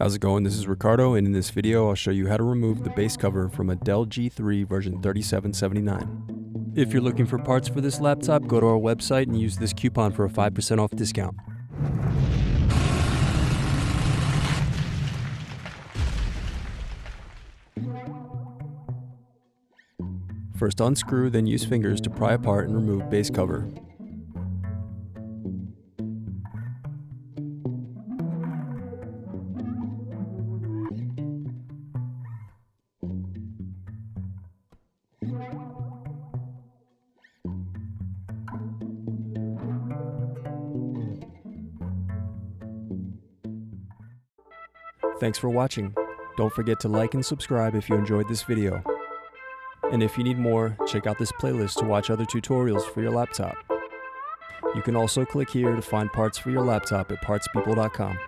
How's it going? This is Ricardo, and in this video I'll show you how to remove the base cover from a Dell G3 version 3779. If you're looking for parts for this laptop, go to our website and use this coupon for a 5% off discount. First unscrew, then use fingers to pry apart and remove base cover. Thanks for watching. Don't forget to like and subscribe if you enjoyed this video. And if you need more, check out this playlist to watch other tutorials for your laptop. You can also click here to find parts for your laptop at partspeople.com.